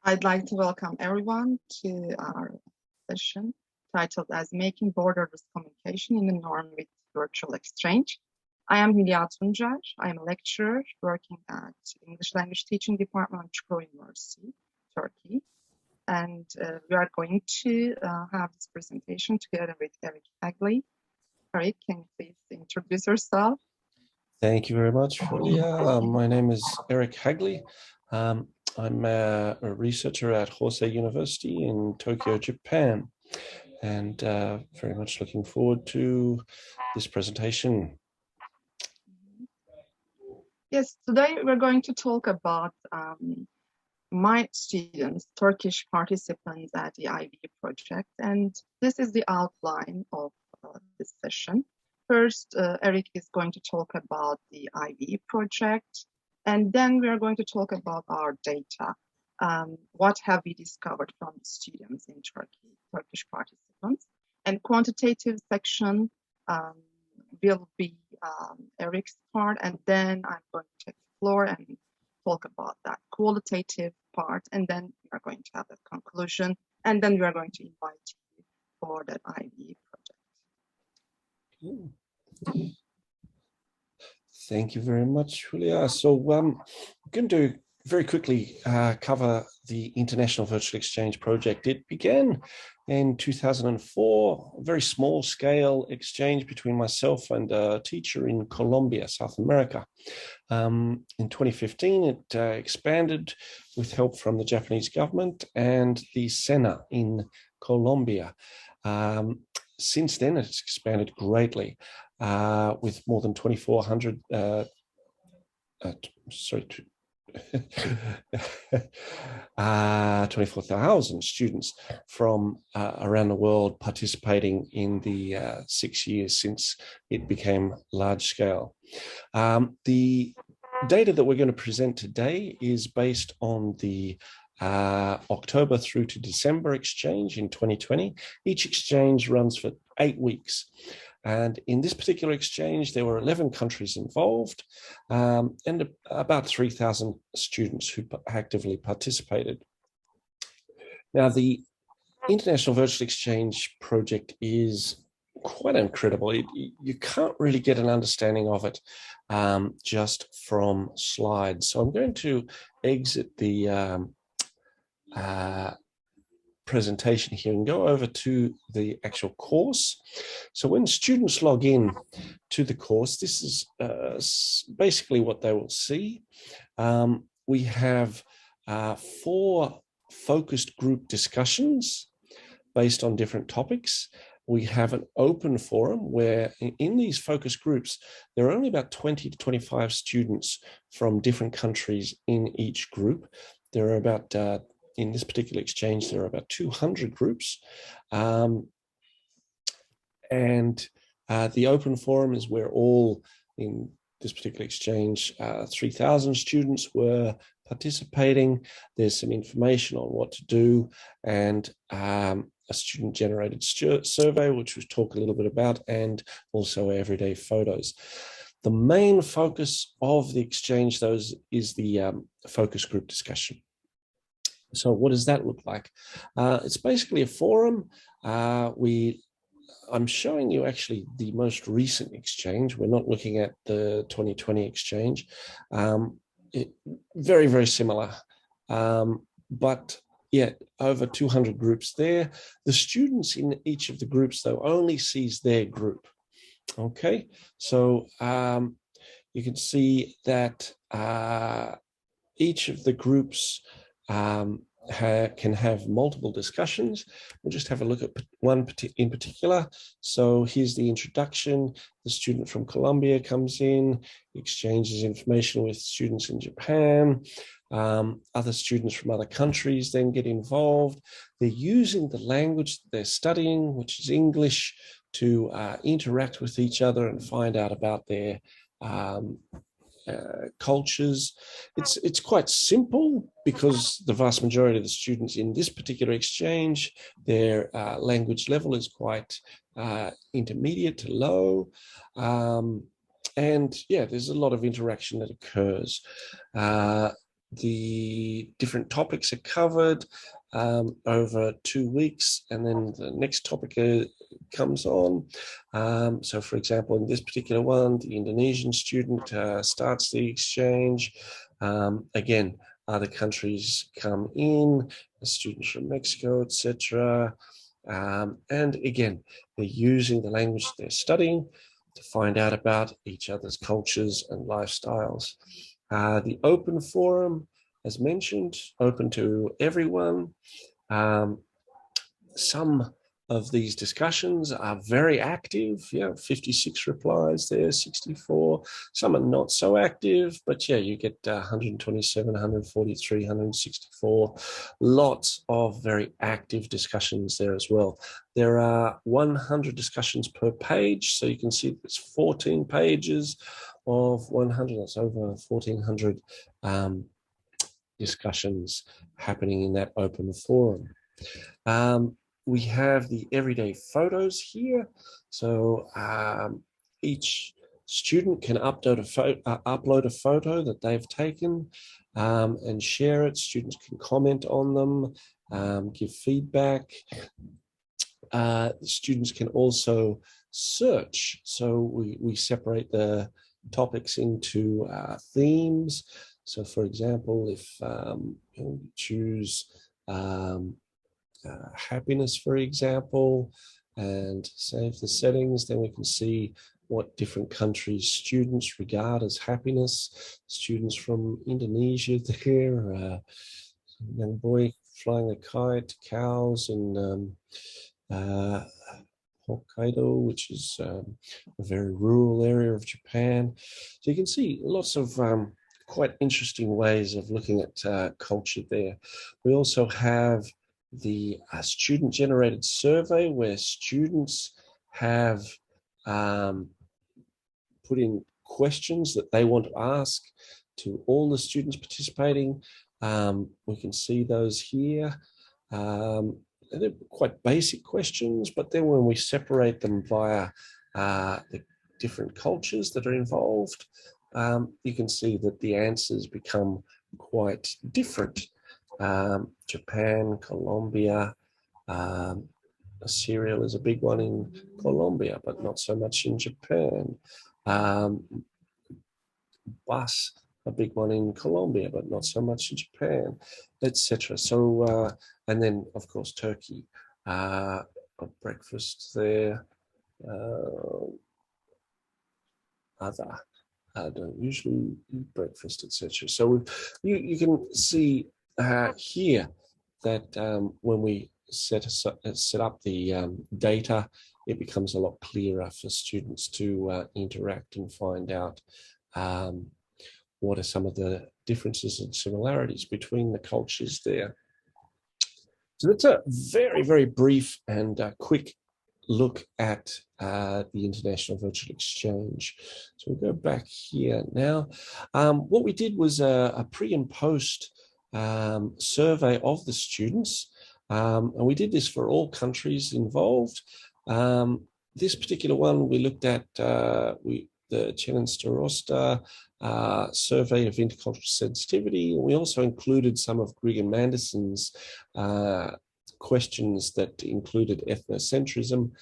I'd like to welcome everyone to our session titled as Making Borderless Communication in the Norm with Virtual Exchange. I am Hülya Tuncer. I am a lecturer working at English Language Teaching Department at Çukurova University, Turkey. And we are going to have this presentation together with Eric Hagley. Eric, can you please introduce yourself? Thank you very much, Hülya. My name is Eric Hagley. I'm a researcher at Hosei University in Tokyo, Japan, and very much looking forward to this presentation. Yes, today we're going to talk about my students, Turkish participants at the IVEProject, and this is the outline of this session. First, Eric is going to talk about the IVEProject, and then we are going to talk about our data. What have we discovered from the students in Turkey, Turkish participants? And quantitative section will be Eric's part, and then I'm going to take the floor and talk about that qualitative part, and then we are going to have a conclusion, and then we are going to invite you for that IVEProject. Thank you very much, Hülya. So I'm going to very quickly cover the International Virtual Exchange Project. It began in 2004, a very small scale exchange between myself and a teacher in Colombia, South America. In 2015, it expanded with help from the Japanese government and the SENA in Colombia. Since then, it's expanded greatly with more than 2,400, 24,000 students from around the world participating in the 6 years since it became large scale. The data that we're going to present today is based on the October through to December exchange in 2020. Each exchange runs for 8 weeks. And in this particular exchange, there were 11 countries involved and about 3,000 students who actively participated. Now, the International Virtual Exchange Project is quite incredible. You can't really get an understanding of it just from slides. So I'm going to exit the presentation here and go over to the actual course. So when students log in to the course, this is basically what they will see. We have 4 focused group discussions based on different topics. We have an open forum where in these focus groups, there are only about 20 to 25 students from different countries in each group. There are about in this particular exchange, there are about 200 groups. And the open forum is where all, in this particular exchange, 3,000 students were participating. There's some information on what to do and a student-generated survey, which we'll talk a little bit about, and also everyday photos. The main focus of the exchange, though, is the focus group discussion. So what does that look like? It's basically a forum. I'm showing you actually the most recent exchange. We're not looking at the 2020 exchange. Very, very similar. But yeah, over 200 groups there. The students in each of the groups, though, only sees their group. Okay, so you can see that each of the groups can have multiple discussions. We'll just have a look at one in particular. So here's the introduction. The student from Colombia comes in, exchanges information with students in Japan. Other students from other countries then get involved. They're using the language that they're studying, which is English, to interact with each other and find out about their cultures. It's quite simple because the vast majority of the students in this particular exchange, their language level is quite intermediate to low. And yeah, there's a lot of interaction that occurs. the different topics are covered over 2 weeks, and then the next topic comes on. So for example, in this particular one, the Indonesian student starts the exchange. Again, other countries come in, the students from Mexico, etc. And again, they're using the language they're studying to find out about each other's cultures and lifestyles. The open forum, as mentioned, open to everyone. Some of these discussions are very active. 56 replies there, 64. Some are not so active, but you get 127, 143, 164. Lots of very active discussions there as well. There are 100 discussions per page, so you can see it's 14 pages of 100. That's over 1,400 discussions happening in that open forum. We have the everyday photos here. So each student can upload a photo that they've taken and share it. Students can comment on them, give feedback. Students can also search. So we separate the topics into themes. So for example, if you choose happiness, for example, and save the settings, then we can see what different countries students regard as happiness. Students from Indonesia there, a young boy flying a kite, cows in Hokkaido, which is a very rural area of Japan. So you can see lots of quite interesting ways of looking at culture there. We also have the student-generated survey, where students have put in questions that they want to ask to all the students participating. We can see those here. They're quite basic questions, but then when we separate them via the different cultures that are involved, you can see that the answers become quite different. Japan, Colombia, cereal is a big one in Colombia, but not so much in Japan. Bus, a big one in Colombia, but not so much in Japan, etc. So, and then of course Turkey, breakfast there, other. Don't usually eat breakfast, etc. So you can see here that when we set up the data, it becomes a lot clearer for students to interact and find out what are some of the differences and similarities between the cultures there. So that's a very, very brief and quick look at the International Virtual Exchange. So we'll go back here now. What we did was a pre and post survey of the students, and we did this for all countries involved. This particular one we looked at the Chen Starosta survey of intercultural sensitivity. We also included some of Greg and Manderson's questions that included ethnocentrism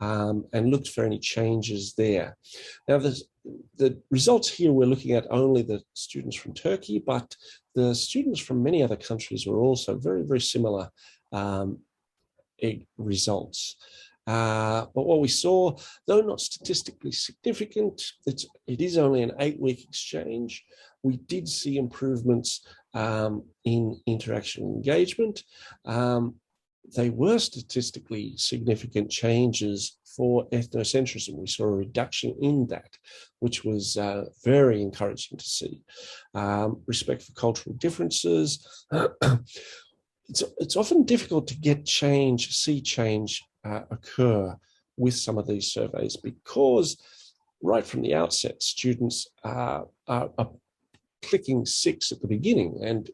and looked for any changes there. Now, the results here, we're looking at only the students from Turkey, but the students from many other countries were also very, very similar results. But what we saw, though not statistically significant, it is only an 8-week exchange. We did see improvements in interaction and engagement. They were statistically significant changes for ethnocentrism. We saw a reduction in that, which was very encouraging to see. Respect for cultural differences. It's often difficult to see change occur with some of these surveys, because right from the outset, students are clicking 6 at the beginning and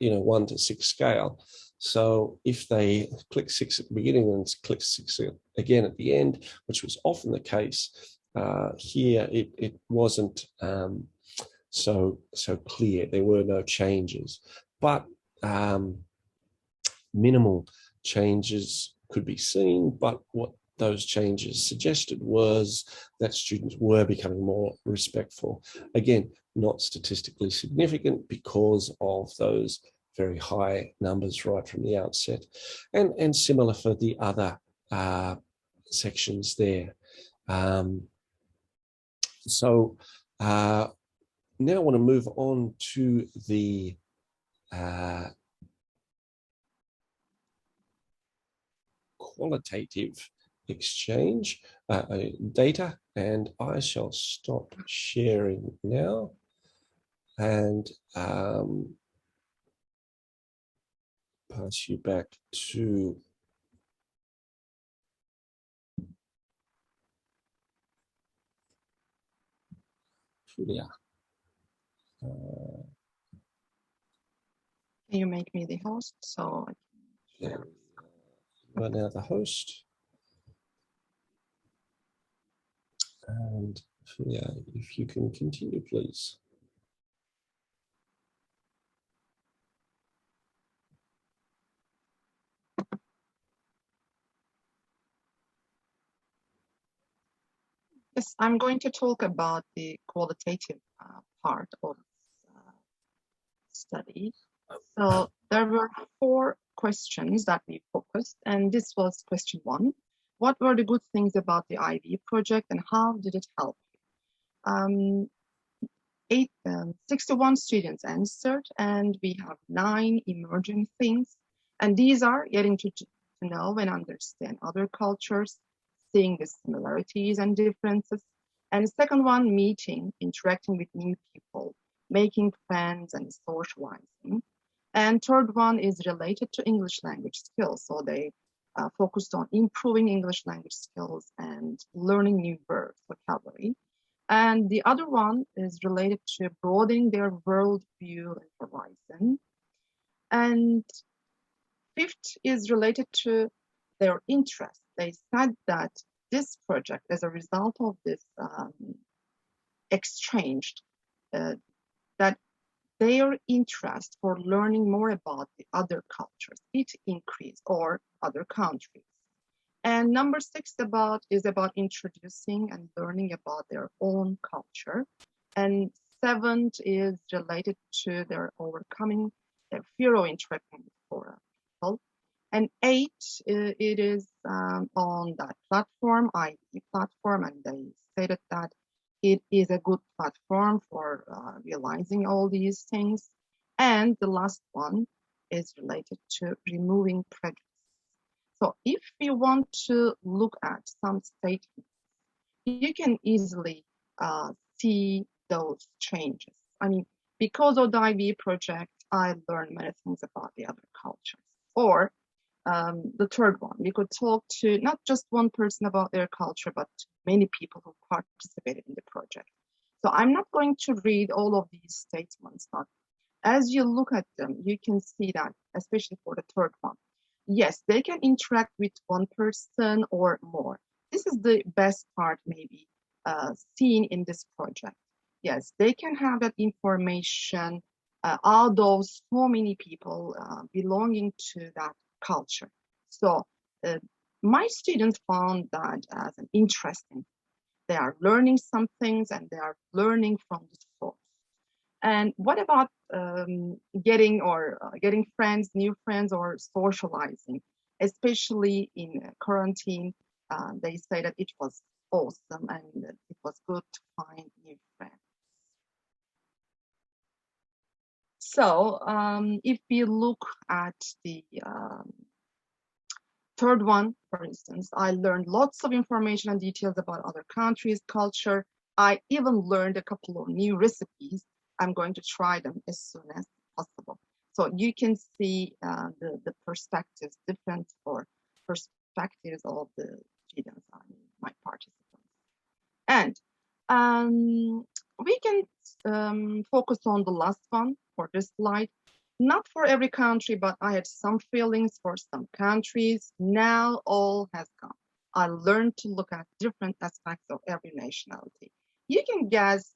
1 to 6 scale. So if they click 6 at the beginning and click 6 again at the end, which was often the case, here it wasn't so clear. There were no changes, but minimal changes could be seen. But what those changes suggested was that students were becoming more respectful. Again, not statistically significant because of those very high numbers right from the outset, and similar for the other sections there. So now I want to move on to the qualitative exchange data, and I shall stop sharing now and pass you back to Hülya. Can you make me the host? So You are now the host. And Hülya, if you can continue, please. yes, I'm going to talk about the qualitative part of study. So there were 4 questions that we focused, and this was question 1. What were the good things about the IVEProject and how did it help you? 61 students answered, and we have 9 emerging things. And these are getting to know and understand other cultures, seeing the similarities and differences. And the second one, meeting, interacting with new people, making friends and socializing. And third one is related to English language skills. So they focused on improving English language skills and learning new words, vocabulary. And the other one is related to broadening their worldview and horizon. And fifth is related to their interest. They said that this project, as a result of this exchange, that their interest for learning more about the other cultures, it increased, or other countries. And number 6 is about introducing and learning about their own culture. And 7th is related to their overcoming their fear of interacting with foreign people. And 8, it is on that platform, IVE platform, and they stated that it is a good platform for realizing all these things. And the last one is related to removing prejudice. So if you want to look at some statements, you can easily see those changes. I mean, because of the IVEProject, I learned many things about the other cultures. Or the third one, we could talk to not just one person about their culture, but many people who participated in the project. So I'm not going to read all of these statements, but as you look at them, you can see that, especially for the third one, yes, they can interact with one person or more. This is the best part, maybe, seen in this project. Yes, they can have that information, although so many people belonging to that culture. So my students found that as an interesting. They are learning some things and they are learning from the source. And what about getting friends, new friends, or socializing, especially in quarantine? They say that it was awesome and it was good to find new friends. So if we look at the third one, for instance, I learned lots of information and details about other countries, culture. I even learned a couple of new recipes. I'm going to try them as soon as possible. So you can see the perspectives, different for perspectives of the students, my participants. And we can focus on the last one for this slide. Not for every country, but I had some feelings for some countries. Now all has gone. I learned to look at different aspects of every nationality. You can guess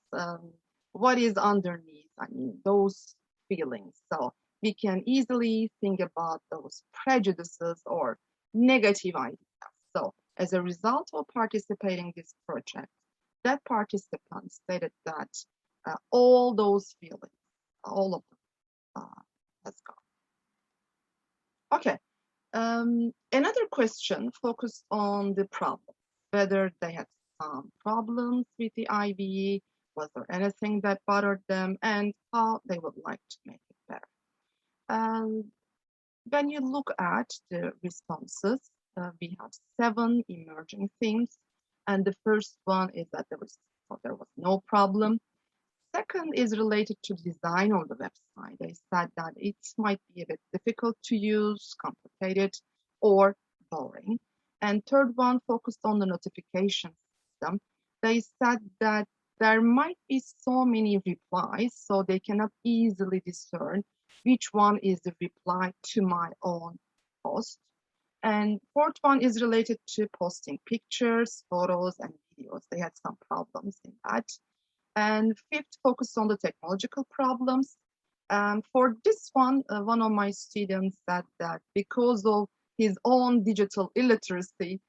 what is underneath, those feelings. So we can easily think about those prejudices or negative ideas. So as a result of participating in this project, that participant stated that all those feelings, all of them, has gone. Okay. Another question focused on the problem, whether they had some problems with the IVE, was there anything that bothered them, and how they would like to make it better. When you look at the responses, we have 7 emerging themes, and the first one is that there was no problem. Second is related to design of the website. They said that it might be a bit difficult to use, complicated, or boring. And third one focused on the notification system. They said that there might be so many replies, so they cannot easily discern which one is the reply to my own post. And fourth one is related to posting pictures, photos, and videos. They had some problems in that. And fifth, focused on the technological problems. For this one, one of my students said that because of his own digital illiteracy,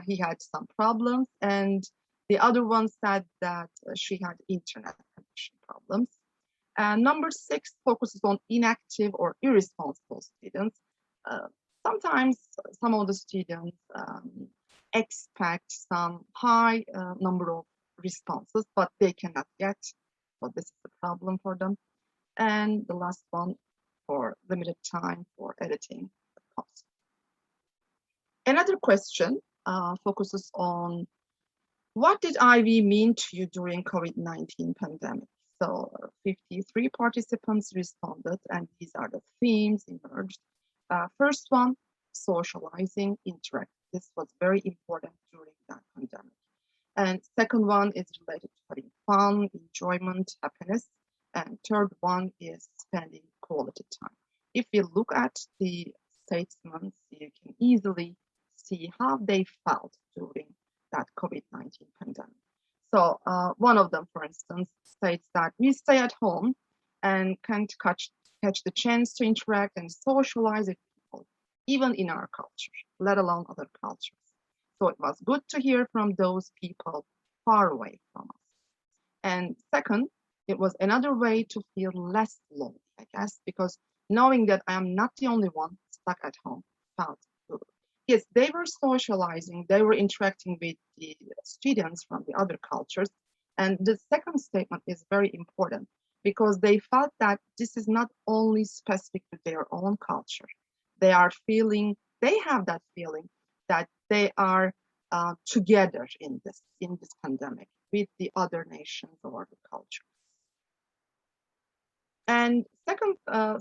he had some problems. And the other one said that she had internet connection problems. And number 6 focuses on inactive or irresponsible students. Sometimes some of the students expect some high number of responses, but they cannot get. So this is the problem for them. And the last one, for limited time for editing the post. Another question focuses on what did IV mean to you during COVID-19 pandemic? So 53 participants responded, and these are the themes emerged. First one, socializing, interact. This was very important during that pandemic. And second one is related to having fun, enjoyment, happiness. And third one is spending quality time. If you look at the statements, you can easily see how they felt during that COVID-19 pandemic. So one of them, for instance, states that we stay at home and can't catch the chance to interact and socialize with people, even in our culture, let alone other cultures. So it was good to hear from those people far away from us. And second, it was another way to feel less lonely, I guess, because knowing that I am not the only one stuck at home felt good. Yes, they were socializing, they were interacting with the students from the other cultures. And the second statement is very important because they felt that this is not only specific to their own culture. They have that feeling that they are together in this pandemic with the other nations or the cultures. And second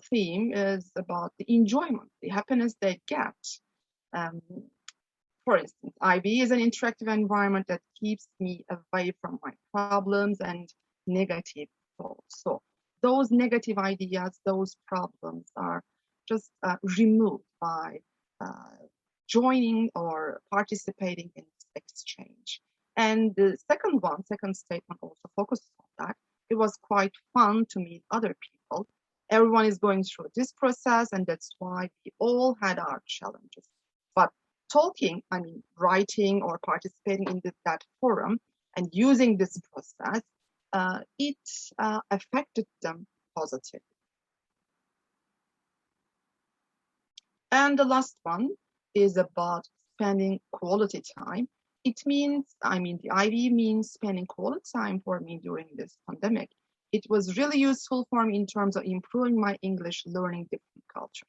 theme is about the enjoyment, the happiness they get. For instance, IV is an interactive environment that keeps me away from my problems and negative thoughts. So those negative ideas, those problems are just removed by joining or participating in this exchange. And the second statement also focuses on that. It was quite fun to meet other people. Everyone is going through this process, and that's why we all had our challenges. But writing or participating in that forum and using this process, it affected them positively. And the last one is about spending quality time. It means, the IV means spending quality time for me during this pandemic. It was really useful for me in terms of improving my English, learning different cultures.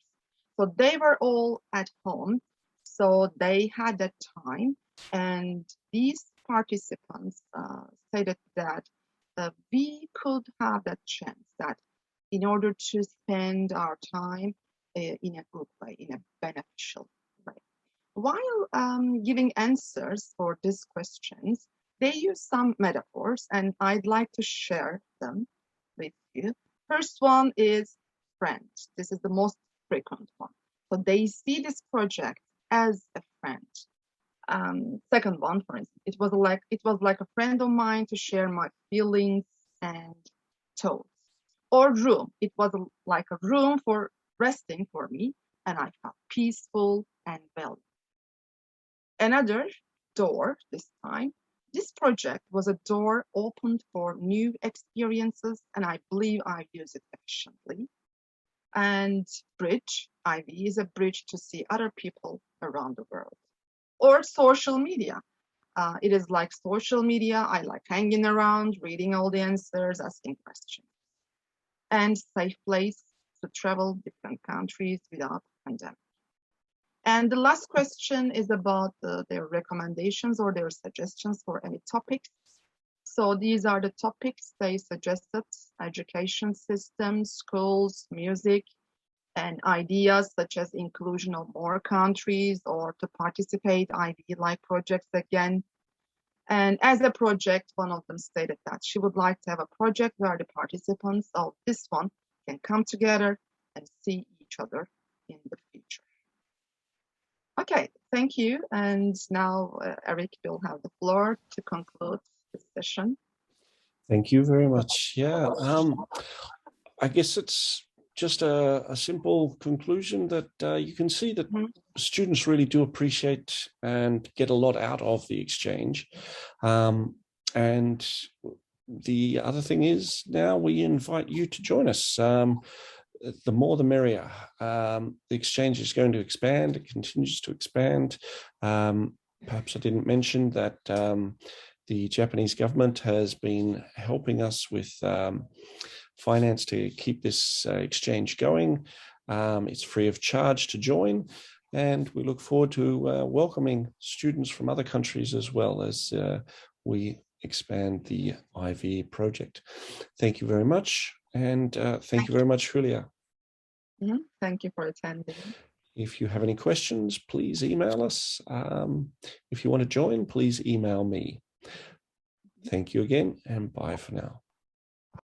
So they were all at home, so they had that time. And these participants stated that we could have that chance that in order to spend our time in a good way, in a beneficial way. While giving answers for these questions, they use some metaphors, and I'd like to share them with you. First one is friend. This is the most frequent one. So they see this project as a friend. Second one, for instance, it was like a friend of mine to share my feelings and toes. Or room. It was like a room for resting for me, and I felt peaceful and well. Another door this time. This project was a door opened for new experiences, and I believe I use it efficiently. And bridge, IV, is a bridge to see other people around the world. Or social media. It is like social media. I like hanging around, reading all the answers, asking questions. And safe place to travel different countries without pandemic. And the last question is about their recommendations or their suggestions for any topics. So these are the topics they suggested: education systems, schools, music, and ideas such as inclusion of more countries or to participate IB-like projects again. And as a project, one of them stated that she would like to have a project where the participants of this one can come together and see each other in the future. Okay, thank you. And now Eric will have the floor to conclude this session. Thank you very much. Yeah, I guess it's just a simple conclusion that you can see that students really do appreciate and get a lot out of the exchange. And the other thing is, now we invite you to join us. The more the merrier. The exchange is going to expand. It continues to expand. Perhaps I didn't mention that the Japanese government has been helping us with finance to keep this exchange going. It's free of charge to join, and we look forward to welcoming students from other countries as well as we expand the IVEProject. Thank you very much, and thank you very much, Hülya. Thank you for attending. If you have any questions, please email us. If you want to join, please email me. Thank you again, and bye for now.